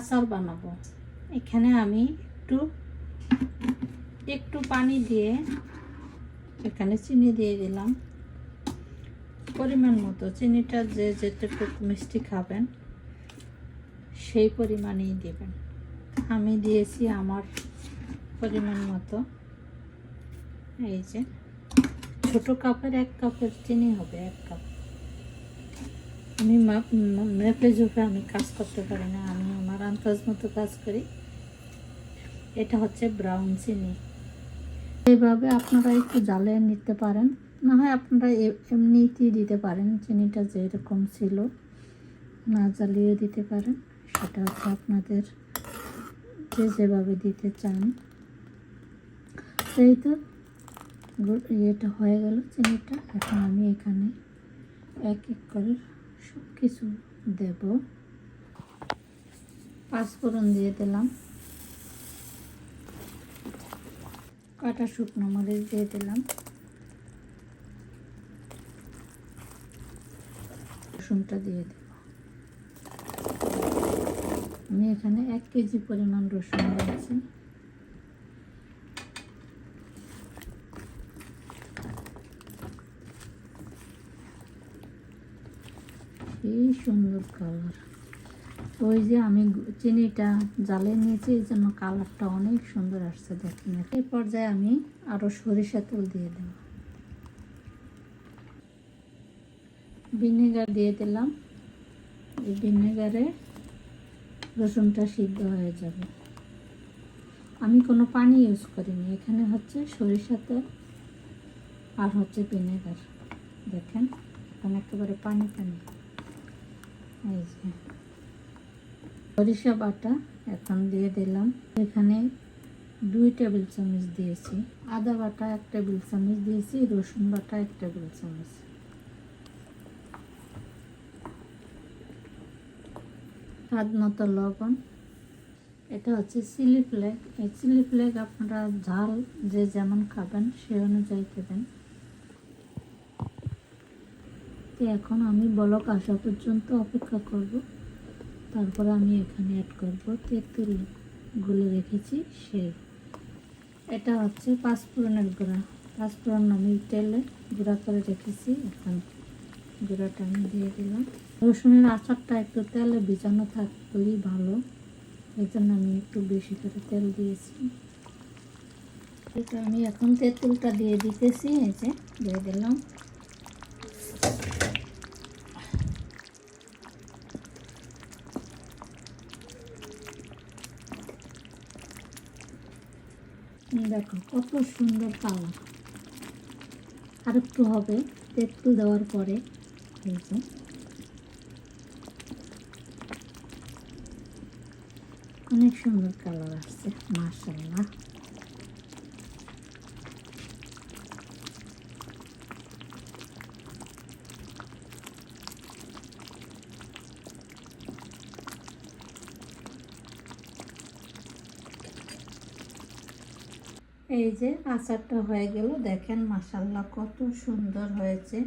আচার বানাবো। এখানে আমি একটু পানি দিয়ে এখানে চিনি দিয়ে দিলাম পরিমাণ মতো। চিনিটা যে যেটুকু মিষ্টি খাবেন সেই পরিমাণেই দেবেন। আমি দিয়েছি আমার পরিমাণ মতো। এই যে ছোট কাপের 1 কাপের চিনি হবে, 1 কাপ। আমি মেপে ঝুঁকে আমি কাজ করতে পারি না, আমি আমার আন্দাজ মতো কাজ করি। এটা হচ্ছে ব্রাউন চিনি। এইভাবে আপনারা একটু জ্বালিয়ে নিতে পারেন, না হয় আপনারা এমনিতেই দিতে পারেন। চিনিটা যেরকম ছিল না জ্বালিয়ে দিতে পারেন, সেটা হচ্ছে আপনাদের যেভাবে দিতে চান। এই তো এটা হয়ে গেল চিনিটা। এখন আমি এখানে এক এক করে সব কিছু দেব। 5 ফোড়ন দিয়ে দিলাম, কাটা শুকনো মরিচ দিয়ে দিলাম, রসুনটা দিয়ে দেব। আমি এখানে 1 কেজি পরিমাণ রসুন দিয়েছি। এই সুন্দর কালার। ওই যে আমি চিনিটা জ্বালিয়ে নিয়েছি, এই জন্য কালারটা অনেক সুন্দর আসছে, দেখেন। এই পর্যায়ে আমি আরও সরিষা তেল দিয়ে দেব। ভিনেগার দিয়ে দিলাম। এই ভিনেগারে রসুনটা সিদ্ধ হয়ে যাবে। আমি কোনো পানি ইউজ করিনি, এখানে হচ্ছে সরিষা তেল আর হচ্ছে ভিনেগার। দেখেন এখন একেবারে পানি পানি। এই যে সরিষা বাটা এখন দিয়ে দিলাম। এখানে 2 টেবিল চামচ দিয়েছি। আদা বাটা 1 টেবিল চামচ দিয়েছি। রসুন বাটা 1 টেবিল চামচ। স্বাদ মতো লবণ। এটা হচ্ছে চিলি ফ্লেক। এই চিলি ফ্লেক আপনারা ঝাল যে যেমন খাবেন সে অনুযায়ী দেবেন। তো এখন আমি বলক আসা পর্যন্ত অপেক্ষা করব, তারপরে আমি এখানে অ্যাড করব তেঁতুল গুলে রেখেছি সেই। এটা হচ্ছে 5 ফোড়নের গুঁড়া। 5 ফোড়ন আমি তেলে গুঁড়া করে রেখেছি, এখন গুঁড়াটা আমি দিয়ে দিলাম। রসুনের আচারটা একটু তেলে ভিজানো থাকলেই ভালো, এই জন্য আমি একটু বেশি করে তেল দিয়েছি। এটা আমি এখন তেঁতুলটা দিয়ে দিতেছি। এই যে দিয়ে দিলাম। দেখো কত সুন্দর কালার। আর একটু হবে তেঁতুল দেওয়ার পরে। এই যে অনেক সুন্দর কালার আসছে, মাশাআল্লাহ। এই যে আচারটা হয়ে গেল, দেখেন মাশাআল্লাহ কত সুন্দর হয়েছে।